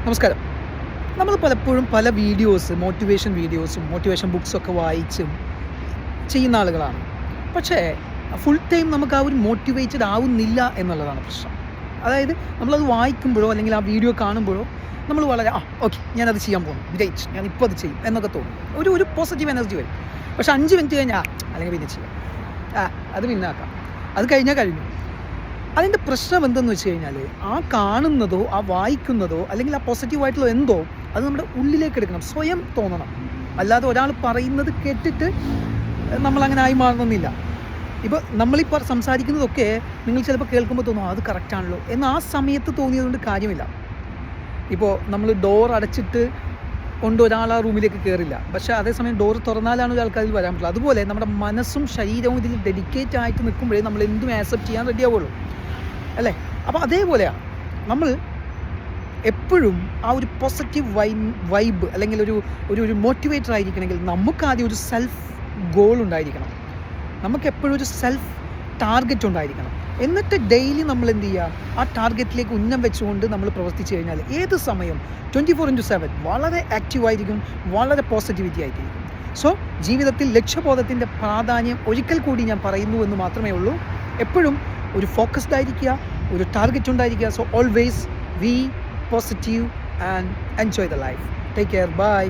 നമസ്കാരം. നമ്മൾ പലപ്പോഴും പല മോട്ടിവേഷൻ വീഡിയോസും മോട്ടിവേഷൻ ബുക്സൊക്കെ വായിച്ചും ചെയ്യുന്ന ആളുകളാണ്. പക്ഷേ ഫുൾ ടൈം നമുക്ക് ആ ഒരു മോട്ടിവേറ്റഡ് ആവുന്നില്ല എന്നുള്ളതാണ് പ്രശ്നം. അതായത് നമ്മളത് വായിക്കുമ്പോഴോ അല്ലെങ്കിൽ ആ വീഡിയോ കാണുമ്പോഴോ നമ്മൾ വളരെ ഓക്കെ ഞാനത് ചെയ്യാൻ പോകുന്നു, ഗ്രേറ്റ്, ഞാൻ ഇപ്പോൾ അത് ചെയ്യും എന്നൊക്കെ തോന്നും. ഒരു പോസിറ്റീവ് എനർജി വരും. പക്ഷേ 5 മിനിറ്റ് കഴിഞ്ഞാൽ അല്ലെങ്കിൽ പിന്നെ ചെയ്യാം, അത് പിന്നെ ആക്കാം, അത് കഴിഞ്ഞു. അതിൻ്റെ പ്രശ്നം എന്തെന്ന് വെച്ച് കഴിഞ്ഞാൽ ആ കാണുന്നതോ ആ വായിക്കുന്നതോ അല്ലെങ്കിൽ ആ പോസിറ്റീവായിട്ടുള്ള എന്തോ അത് നമ്മുടെ ഉള്ളിലേക്ക് എടുക്കണം, സ്വയം തോന്നണം. അല്ലാതെ ഒരാൾ പറയുന്നത് കേട്ടിട്ട് നമ്മളങ്ങനെ ആയി മാറണമെന്നില്ല. ഇപ്പോൾ നമ്മളിപ്പോൾ സംസാരിക്കുന്നതൊക്കെ നിങ്ങൾ ചിലപ്പോൾ കേൾക്കുമ്പോൾ തോന്നും അത് കറക്റ്റാണല്ലോ എന്ന് ആ സമയത്ത് തോന്നിയതുകൊണ്ട് കാര്യമില്ല. ഇപ്പോൾ നമ്മൾ ഡോർ അടച്ചിട്ട് കൊണ്ട് ഒരാൾ ആ റൂമിലേക്ക് കയറില്ല, പക്ഷേ അതേസമയം ഡോർ തുറന്നാലാണ് ഒരാൾക്ക് അതിൽ വരാൻ പറ്റില്ല. അതുപോലെ നമ്മുടെ മനസ്സും ശരീരവും ഇതിൽ ഡെഡിക്കേറ്റ് ആയിട്ട് നിൽക്കുമ്പോഴേ നമ്മൾ എന്തും ആക്സെപ്റ്റ് ചെയ്യാൻ റെഡിയാവുള്ളൂ, അല്ലേ? അപ്പോൾ അതേപോലെയാണ് നമ്മൾ എപ്പോഴും ആ ഒരു പോസിറ്റീവ് വൈബ് അല്ലെങ്കിൽ ഒരു മോട്ടിവേറ്റർ ആയിരിക്കണമെങ്കിൽ നമുക്ക് ആദ്യം ഒരു സെൽഫ് ഗോൾ ഉണ്ടായിരിക്കണം. നമുക്ക് എപ്പോഴും ഒരു സെൽഫ് ടാർഗറ്റ് ഉണ്ടായിരിക്കണം. എന്നിട്ട് ഡെയിലി നമ്മൾ എന്ത് ചെയ്യുക, ആ ടാർഗറ്റിലേക്ക് ഉന്നം വെച്ചുകൊണ്ട് നമ്മൾ പ്രവർത്തിച്ചു കഴിഞ്ഞാൽ ഏത് സമയം 24/7 വളരെ ആക്റ്റീവായിരിക്കും, വളരെ പോസിറ്റിവിറ്റി ആയിട്ടിരിക്കും. സോ ജീവിതത്തിൽ ലക്ഷ്യബോധത്തിൻ്റെ പ്രാധാന്യം ഒരിക്കൽ കൂടി ഞാൻ പറയുന്നു എന്ന് മാത്രമേ ഉള്ളൂ. എപ്പോഴും ഒരു ഫോക്കസ്ഡ് ആയിരിക്കുക, ഒരു ടാർഗറ്റ് ഉണ്ടായിരിക്കുക. So always be positive and enjoy the life. Take care, by.